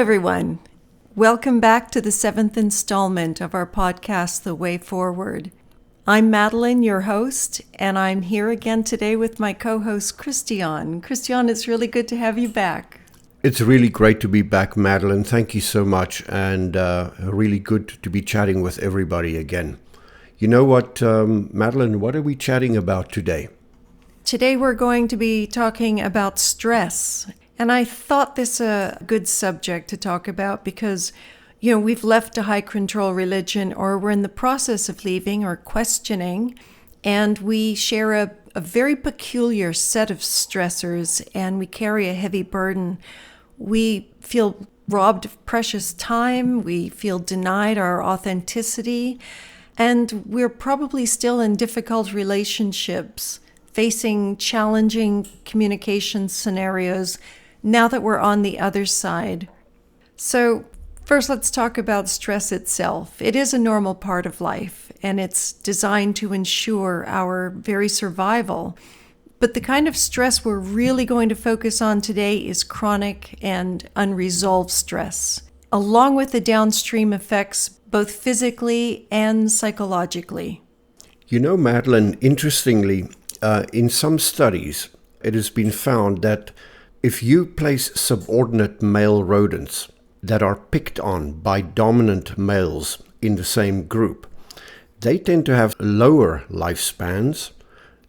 everyone. Welcome back to the 7th installment of our podcast, The Way Forward. I'm Madeline, your host, and I'm here again today with my co-host, Christian. Christian, it's really good to have you back. It's really great to be back, Madeline. Thank you so much, and really good to be chatting with everybody again. You know what, Madeline, what are we chatting about today? Today we're going to be talking about stress. And I thought this a good subject to talk about because, we've left a high control religion, or we're in the process of leaving or questioning, and we share a very peculiar set of stressors, and we carry a heavy burden. We feel robbed of precious time, we feel denied our authenticity, and we're probably still in difficult relationships, facing challenging communication scenarios now that we're on the other side. So first, let's talk about stress itself. It is a normal part of life, and it's designed to ensure our very survival. But the kind of stress we're really going to focus on today is chronic and unresolved stress, along with the downstream effects, both physically and psychologically. Madeline, interestingly, in some studies, it has been found that if you place subordinate male rodents that are picked on by dominant males in the same group, they tend to have lower lifespans,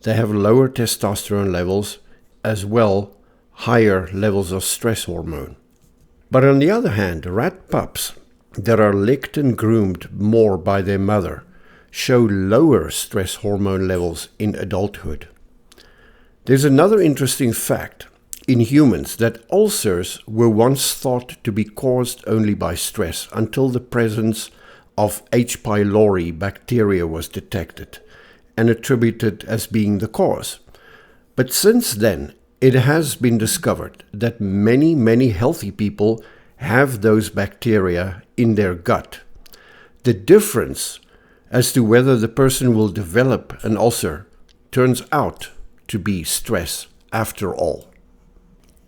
they have lower testosterone levels, as well higher levels of stress hormone. But on the other hand, rat pups that are licked and groomed more by their mother show lower stress hormone levels in adulthood. There's another interesting fact in humans that ulcers were once thought to be caused only by stress until the presence of H. pylori bacteria was detected and attributed as being the cause. But since then, it has been discovered that many healthy people have those bacteria in their gut. The difference as to whether the person will develop an ulcer turns out to be stress after all.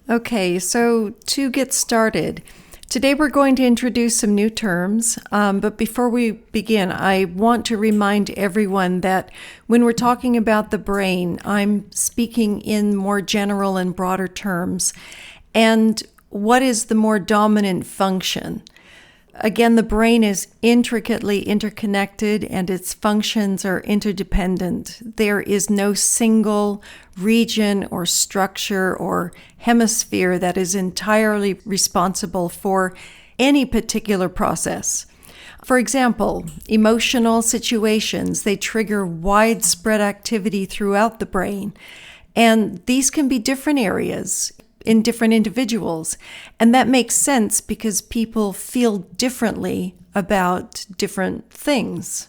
Okay, so to get started, today we're going to introduce some new terms, but before we begin, I want to remind everyone that when we're talking about the brain, I'm speaking in more general and broader terms. And what is the more dominant function? Again, the brain is intricately interconnected and its functions are interdependent. There is no single region or structure or hemisphere that is entirely responsible for any particular process. For example, emotional situations, they trigger widespread activity throughout the brain, and these can be different areas in different individuals. And that makes sense because people feel differently about different things.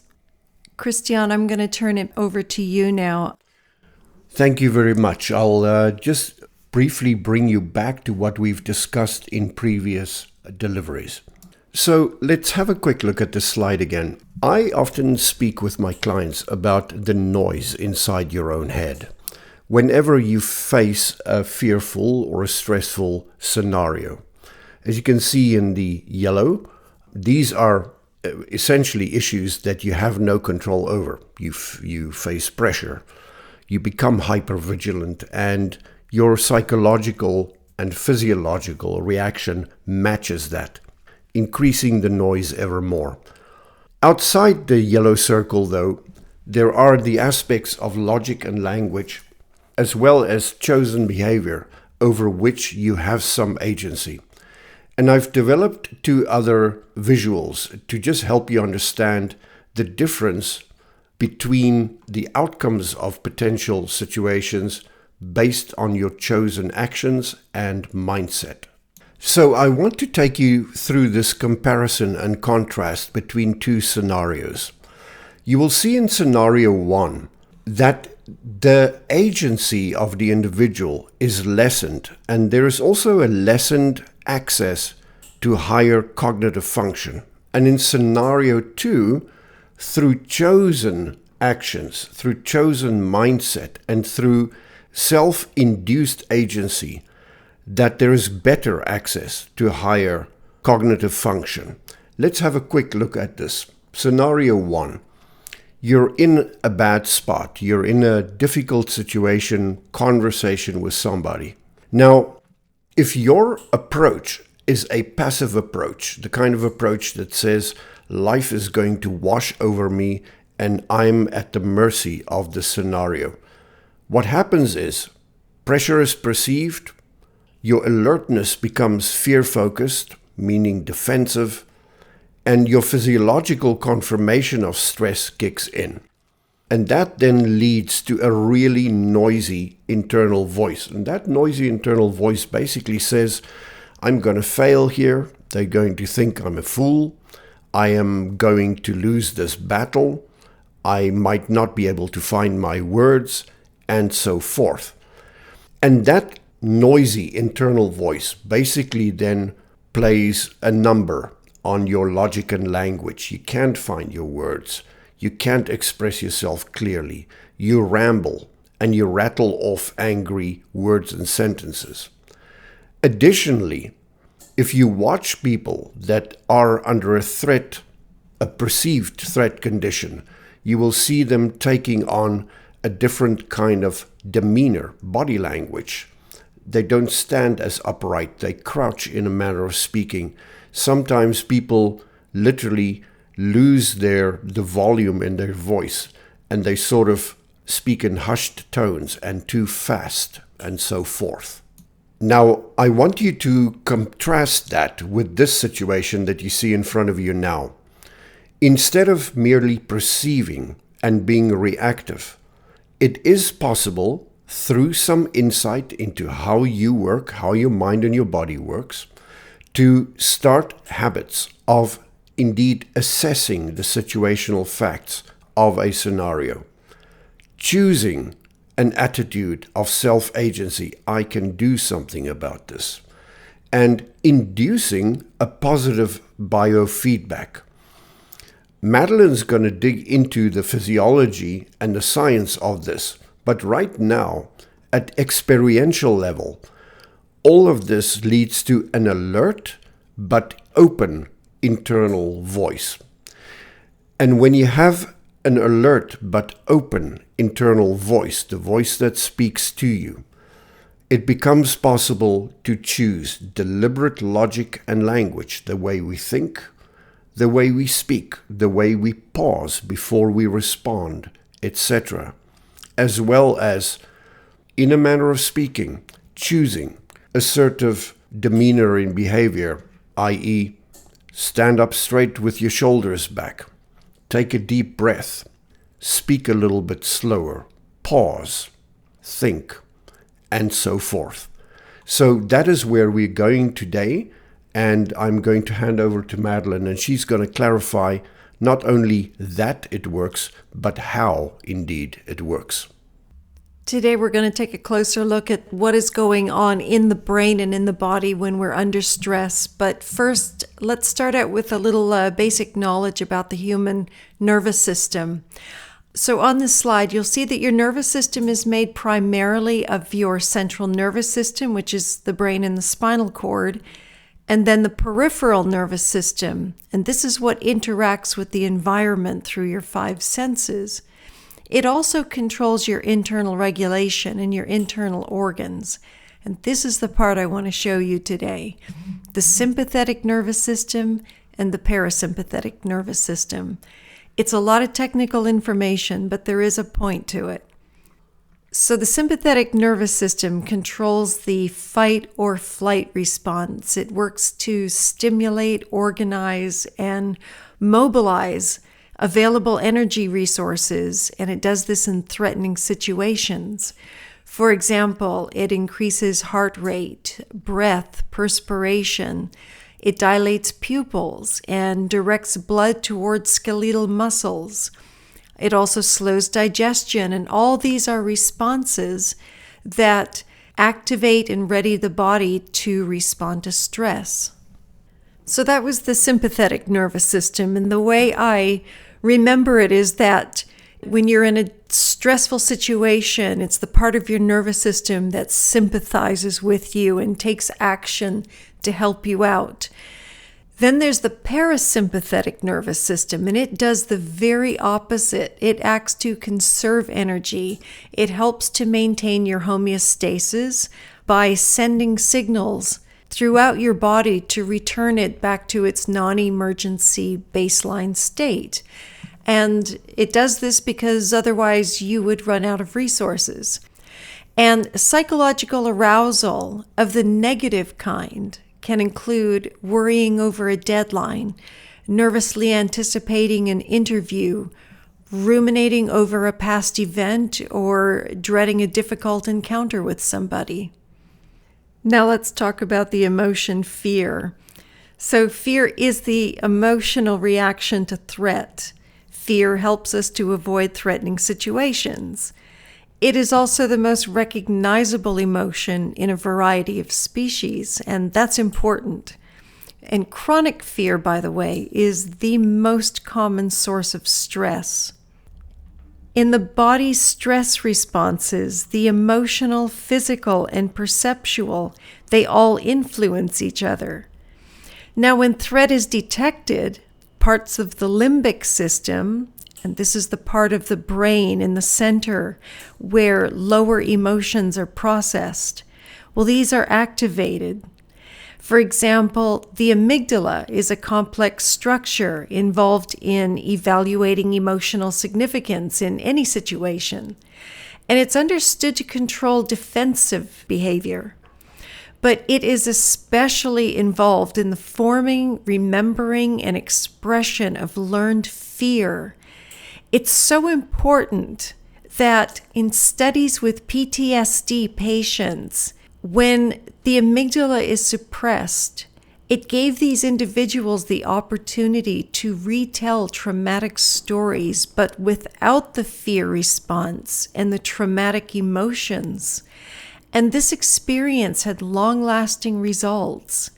Christian, I'm going to turn it over to you now. Thank you very much. I'll just briefly bring you back to what we've discussed in previous deliveries. So let's have a quick look at this slide again. I often speak with my clients about the noise inside your own head whenever you face a fearful or a stressful scenario. As you can see in the yellow, these are essentially issues that you have no control over. You face pressure, you become hypervigilant, and your psychological and physiological reaction matches that, increasing the noise ever more. Outside the yellow circle, though, there are the aspects of logic and language, as well as chosen behavior over which you have some agency. And I've developed 2 other visuals to just help you understand the difference between the outcomes of potential situations based on your chosen actions and mindset. So I want to take you through this comparison and contrast between 2 scenarios. You will see in scenario 1 that the agency of the individual is lessened, and there is also a lessened access to higher cognitive function. And in scenario 2, through chosen actions, through chosen mindset, and through self-induced agency, that there is better access to higher cognitive function. Let's have a quick look at this. Scenario 1. You're in a bad spot. You're in a difficult situation, conversation with somebody. Now, if your approach is a passive approach, the kind of approach that says life is going to wash over me and I'm at the mercy of the scenario, what happens is pressure is perceived, your alertness becomes fear-focused, meaning defensive, and your physiological confirmation of stress kicks in. And that then leads to a really noisy internal voice. And that noisy internal voice basically says, I'm going to fail here. They're going to think I'm a fool. I am going to lose this battle. I might not be able to find my words, and so forth. And that noisy internal voice basically then plays a number on your logic and language. You can't find your words. You can't express yourself clearly. You ramble and you rattle off angry words and sentences. Additionally, if you watch people that are under a threat, a perceived threat condition, you will see them taking on a different kind of demeanor, body language. They don't stand as upright. They crouch in a manner of speaking. Sometimes people literally lose the volume in their voice, and they sort of speak in hushed tones and too fast and so forth. Now, I want you to contrast that with this situation that you see in front of you now. Instead of merely perceiving and being reactive, it is possible through some insight into how you work, how your mind and your body works, to start habits of indeed assessing the situational facts of a scenario, choosing an attitude of self-agency, I can do something about this, and inducing a positive biofeedback. Madeline's going to dig into the physiology and the science of this, but right now, at experiential level, all of this leads to an alert but open internal voice. And when you have an alert but open internal voice, the voice that speaks to you, it becomes possible to choose deliberate logic and language, the way we think, the way we speak, the way we pause before we respond, etc., as well as, in a manner of speaking, choosing assertive demeanor in behavior, i.e., stand up straight with your shoulders back, take a deep breath, speak a little bit slower, pause, think, and so forth. So that is where we're going today, and I'm going to hand over to Madeline, and she's going to clarify not only that it works, but how indeed it works. Today we're going to take a closer look at what is going on in the brain and in the body when we're under stress. But first, let's start out with a little basic knowledge about the human nervous system. So on this slide, you'll see that your nervous system is made primarily of your central nervous system, which is the brain and the spinal cord, and then the peripheral nervous system. And this is what interacts with the environment through your 5 senses. It also controls your internal regulation and your internal organs. And this is the part I want to show you today. The sympathetic nervous system and the parasympathetic nervous system. It's a lot of technical information, but there is a point to it. So the sympathetic nervous system controls the fight or flight response. It works to stimulate, organize, and mobilize available energy resources, and it does this in threatening situations. For example, it increases heart rate, breath, perspiration. It dilates pupils and directs blood towards skeletal muscles. It also slows digestion, and all these are responses that activate and ready the body to respond to stress. So that was the sympathetic nervous system, and the way I remember it is that when you're in a stressful situation, it's the part of your nervous system that sympathizes with you and takes action to help you out. Then there's the parasympathetic nervous system, and it does the very opposite. It acts to conserve energy. It helps to maintain your homeostasis by sending signals throughout your body to return it back to its non-emergency baseline state. And it does this because otherwise you would run out of resources. And psychological arousal of the negative kind can include worrying over a deadline, nervously anticipating an interview, ruminating over a past event, or dreading a difficult encounter with somebody. Now let's talk about the emotion fear. So fear is the emotional reaction to threat. Fear helps us to avoid threatening situations. It is also the most recognizable emotion in a variety of species, and that's important. And chronic fear, by the way, is the most common source of stress. In the body's stress responses, the emotional, physical, and perceptual, they all influence each other. Now, when threat is detected, parts of the limbic system, and this is the part of the brain in the center where lower emotions are processed, well, these are activated. For example, the amygdala is a complex structure involved in evaluating emotional significance in any situation, and it's understood to control defensive behavior. But it is especially involved in the forming, remembering, and expression of learned fear. It's so important that in studies with PTSD patients, when the amygdala is suppressed, it gave these individuals the opportunity to retell traumatic stories, but without the fear response and the traumatic emotions. And this experience had long-lasting results.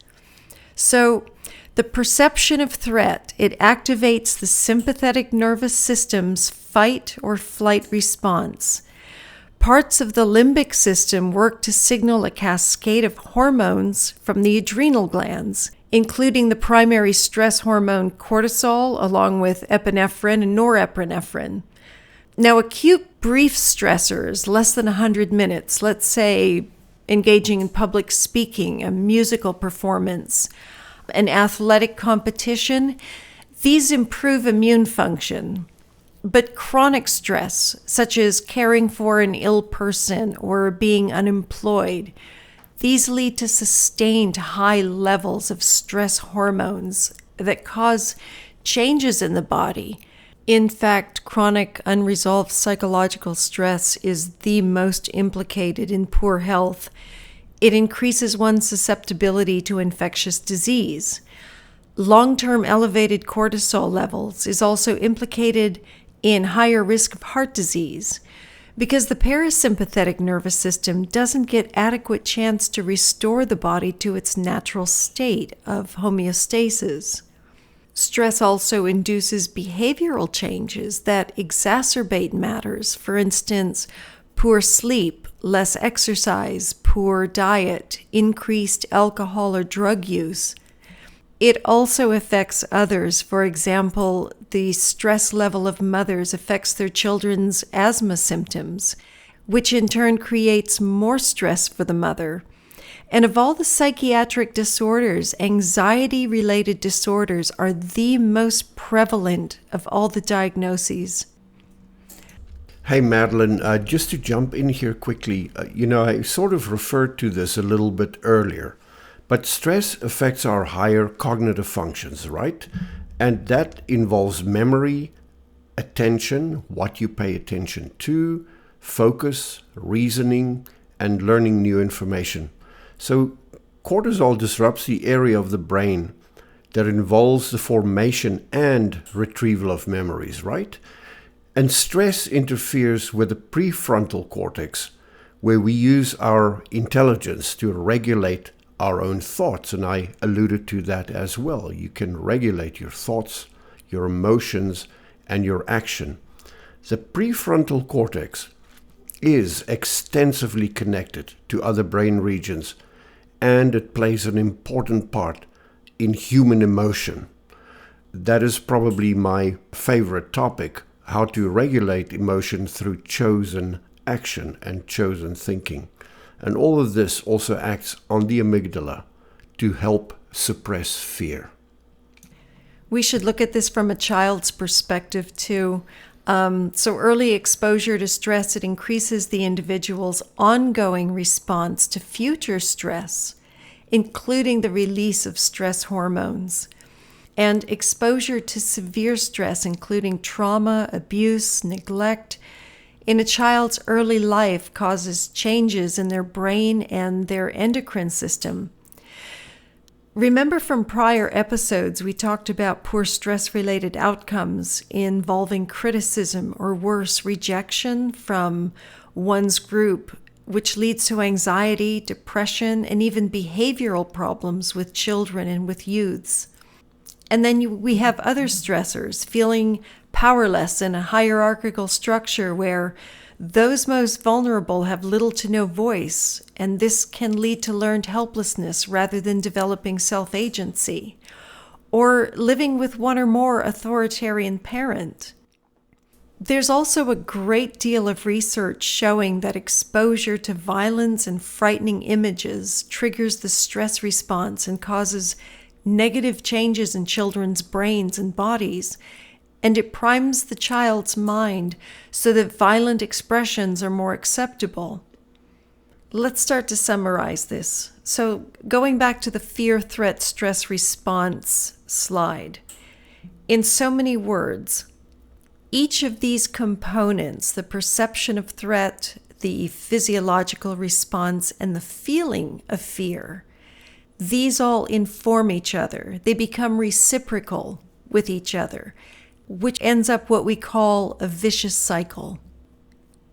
So, the perception of threat, it activates the sympathetic nervous system's fight or flight response. Parts of the limbic system work to signal a cascade of hormones from the adrenal glands, including the primary stress hormone cortisol, along with epinephrine and norepinephrine. Now, acute brief stressors, less than 100 minutes, let's say engaging in public speaking, a musical performance, an athletic competition, these improve immune function. But chronic stress, such as caring for an ill person or being unemployed, these lead to sustained high levels of stress hormones that cause changes in the body. In fact, chronic unresolved psychological stress is the most implicated in poor health. It increases one's susceptibility to infectious disease. Long-term elevated cortisol levels is also implicated in higher risk of heart disease because the parasympathetic nervous system doesn't get adequate chance to restore the body to its natural state of homeostasis. Stress also induces behavioral changes that exacerbate matters. For instance, poor sleep, less exercise, poor diet, increased alcohol or drug use. It also affects others. For example, the stress level of mothers affects their children's asthma symptoms, which in turn creates more stress for the mother. And of all the psychiatric disorders, anxiety-related disorders are the most prevalent of all the diagnoses. Hey, Madeline, just to jump in here quickly, I sort of referred to this a little bit earlier, but stress affects our higher cognitive functions, right? And that involves memory, attention, what you pay attention to, focus, reasoning, and learning new information. So cortisol disrupts the area of the brain that involves the formation and retrieval of memories, right? And stress interferes with the prefrontal cortex, where we use our intelligence to regulate our own thoughts. And I alluded to that as well. You can regulate your thoughts, your emotions, and your action. The prefrontal cortex is extensively connected to other brain regions, and it plays an important part in human emotion. That is probably my favorite topic, how to regulate emotion through chosen action and chosen thinking. And all of this also acts on the amygdala to help suppress fear. We should look at this from a child's perspective too. So early exposure to stress, it increases the individual's ongoing response to future stress, including the release of stress hormones. And exposure to severe stress, including trauma, abuse, neglect, in a child's early life causes changes in their brain and their endocrine system. Remember from prior episodes, we talked about poor stress-related outcomes involving criticism or worse, rejection from one's group, which leads to anxiety, depression, and even behavioral problems with children and with youths. And then we have other stressors, feeling powerless in a hierarchical structure where those most vulnerable have little to no voice, and this can lead to learned helplessness rather than developing self-agency, or living with one or more authoritarian parent. There's also a great deal of research showing that exposure to violence and frightening images triggers the stress response and causes negative changes in children's brains and bodies, and it primes the child's mind so that violent expressions are more acceptable. Let's start to summarize this. So going back to the fear, threat, stress response slide. In so many words, each of these components, the perception of threat, the physiological response, and the feeling of fear, these all inform each other. They become reciprocal with each other, which ends up what we call a vicious cycle.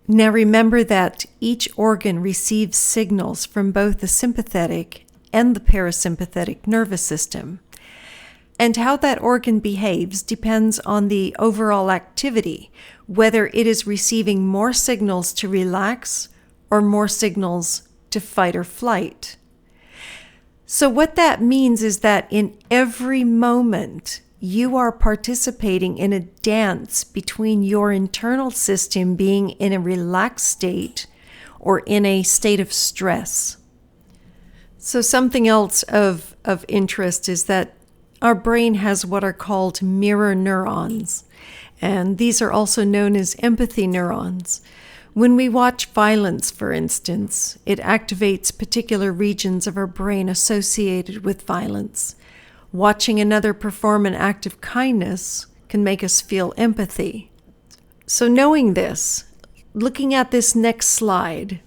Now remember that each organ receives signals from both the sympathetic and the parasympathetic nervous system. And how that organ behaves depends on the overall activity, whether it is receiving more signals to relax or more signals to fight or flight. So what that means is that in every moment, you are participating in a dance between your internal system being in a relaxed state or in a state of stress. So something else of interest is that our brain has what are called mirror neurons, and these are also known as empathy neurons. When we watch violence, for instance, it activates particular regions of our brain associated with violence. Watching another perform an act of kindness can make us feel empathy. So knowing this, looking at this next slide,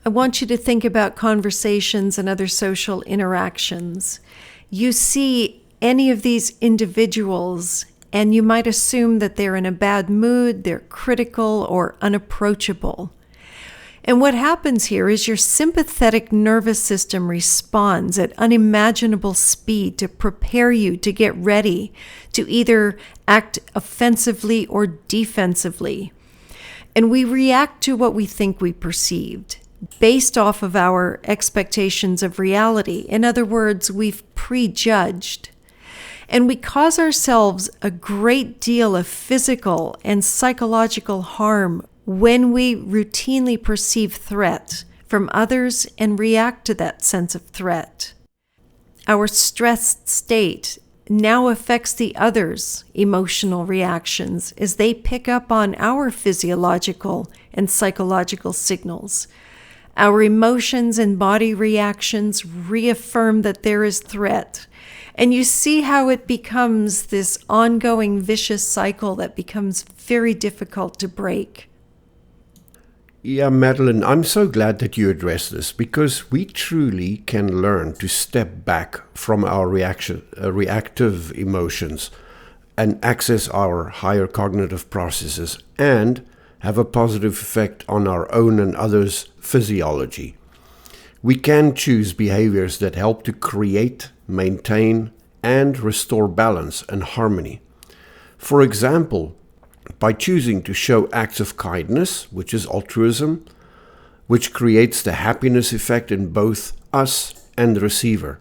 I want you to think about conversations and other social interactions. You see any of these individuals, and you might assume that they're in a bad mood, they're critical or unapproachable. And what happens here is your sympathetic nervous system responds at unimaginable speed to prepare you to get ready to either act offensively or defensively. And we react to what we think we perceived based off of our expectations of reality. In other words, we've prejudged. And we cause ourselves a great deal of physical and psychological harm when we routinely perceive threat from others and react to that sense of threat. Our stressed state now affects the others' emotional reactions as they pick up on our physiological and psychological signals. Our emotions and body reactions reaffirm that there is threat. And you see how it becomes this ongoing vicious cycle that becomes very difficult to break. Yeah, Madeline, I'm so glad that you addressed this, because we truly can learn to step back from our reactive emotions and access our higher cognitive processes and have a positive effect on our own and others' physiology. We can choose behaviors that help to create, maintain, and restore balance and harmony. For example, by choosing to show acts of kindness, which is altruism, which creates the happiness effect in both us and the receiver,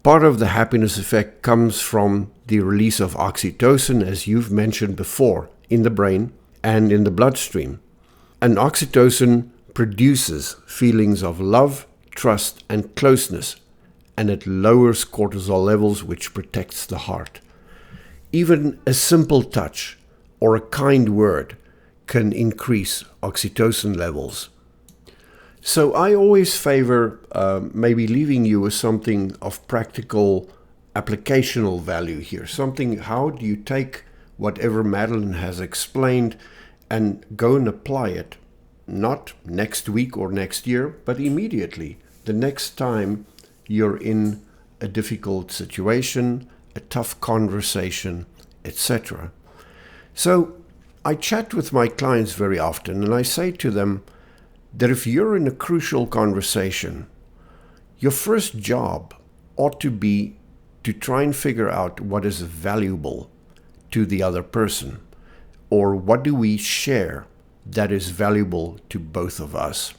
Part of the happiness effect comes from the release of oxytocin, as you've mentioned before, in the brain and in the bloodstream. And oxytocin produces feelings of love, trust, and closeness, and it lowers cortisol levels, which protects the heart. Even a simple touch or a kind word can increase oxytocin levels. So I always favor maybe leaving you with something of practical applicational value here. Something, how do you take whatever Madeline has explained and go and apply it, not next week or next year, but immediately, the next time you're in a difficult situation, a tough conversation, etc. So I chat with my clients very often, and I say to them that if you're in a crucial conversation, your first job ought to be to try and figure out what is valuable to the other person, or what do we share that is valuable to both of us.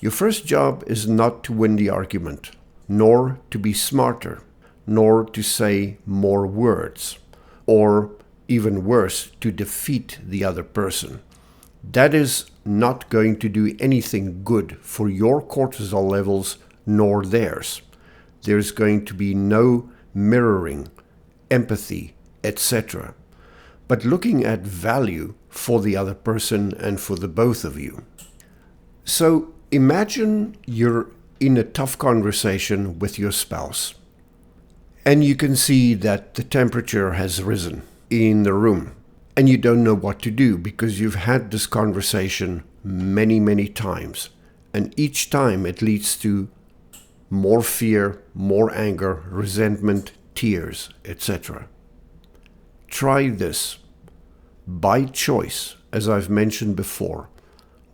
Your first job is not to win the argument, nor to be smarter, nor to say more words, or even worse, to defeat the other person. That is not going to do anything good for your cortisol levels nor theirs. There's going to be no mirroring, empathy, etc. But looking at value for the other person and for the both of you. So imagine you're in a tough conversation with your spouse, and you can see that the temperature has risen in the room. And you don't know what to do because you've had this conversation many, many times. And each time it leads to more fear, more anger, resentment, tears, etc. Try this. By choice, as I've mentioned before,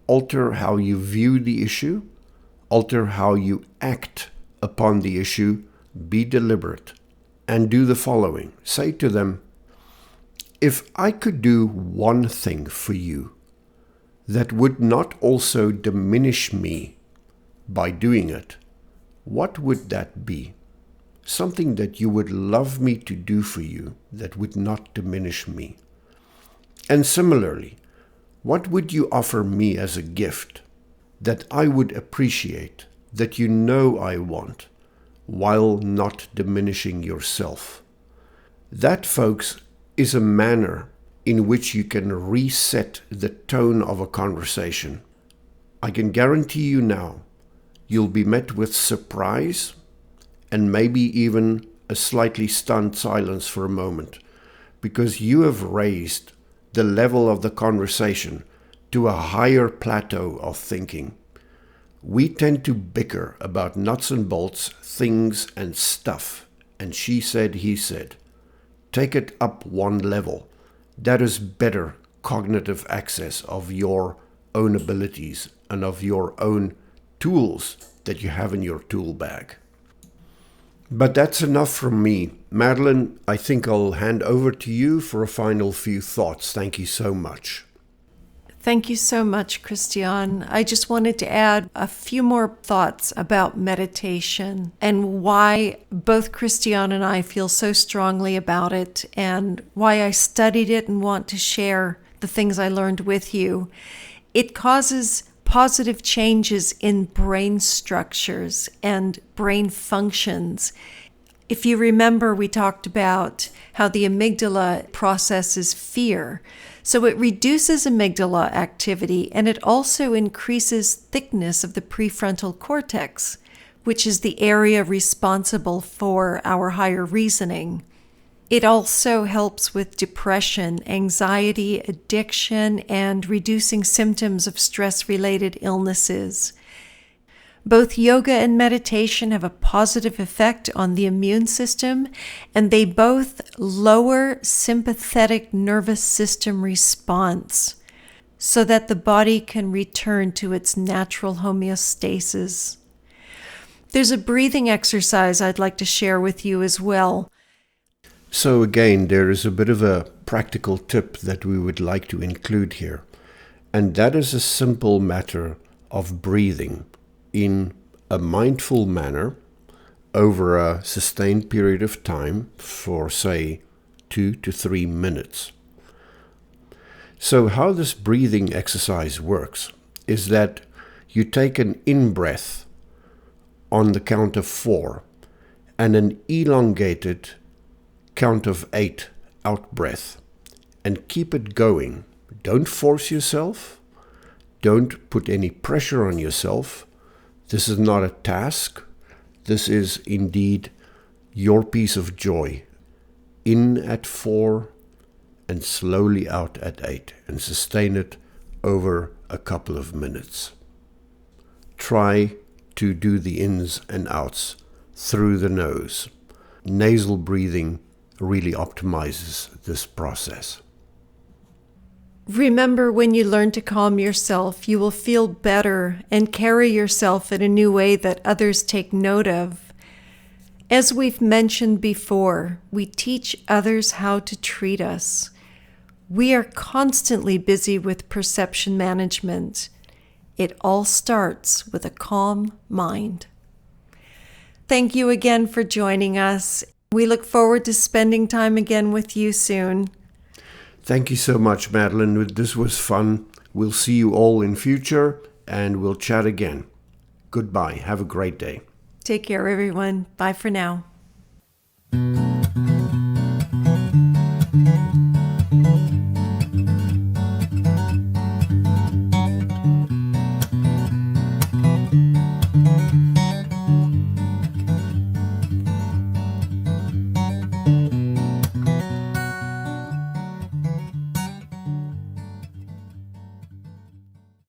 alter how you view the issue, alter how you act upon the issue, be deliberate, and do the following. Say to them, if I could do one thing for you that would not also diminish me by doing it, what would that be? Something that you would love me to do for you that would not diminish me. And similarly, what would you offer me as a gift that I would appreciate, that you know I want, while not diminishing yourself? That, folks, is a manner in which you can reset the tone of a conversation. I can guarantee you now, you'll be met with surprise and maybe even a slightly stunned silence for a moment, because you have raised the level of the conversation to a higher plateau of thinking. We tend to bicker about nuts and bolts, things and stuff, and she said, he said. Take it up one level. That is better cognitive access of your own abilities and of your own tools that you have in your tool bag. But that's enough from me. Madeline, I think I'll hand over to you for a final few thoughts. Thank you so much. Thank you so much, Christian. I just wanted to add a few more thoughts about meditation and why both Christian and I feel so strongly about it, and why I studied it and want to share the things I learned with you. It causes positive changes in brain structures and brain functions. If you remember, we talked about how the amygdala processes fear. So it reduces amygdala activity, and it also increases thickness of the prefrontal cortex, which is the area responsible for our higher reasoning. It also helps with depression, anxiety, addiction, and reducing symptoms of stress-related illnesses. Both yoga and meditation have a positive effect on the immune system, and they both lower sympathetic nervous system response so that the body can return to its natural homeostasis. There's a breathing exercise I'd like to share with you as well. So again, there is a bit of a practical tip that we would like to include here, and that is a simple matter of breathing in a mindful manner over a sustained period of time for, say, 2 to 3 minutes. So how this breathing exercise works is that you take an in-breath on the count of 4 and an elongated count of 8 out-breath, and keep it going. Don't force yourself. Don't put any pressure on yourself. This is not a task. This is indeed your piece of joy. In at 4 and slowly out at 8, and sustain it over a couple of minutes. Try to do the ins and outs through the nose. Nasal breathing really optimizes this process. Remember, when you learn to calm yourself, you will feel better and carry yourself in a new way that others take note of. As we've mentioned before, we teach others how to treat us. We are constantly busy with perception management. It all starts with a calm mind. Thank you again for joining us. We look forward to spending time again with you soon. Thank you so much, Madeline. This was fun. We'll see you all in future, and we'll chat again. Goodbye. Have a great day. Take care, everyone. Bye for now.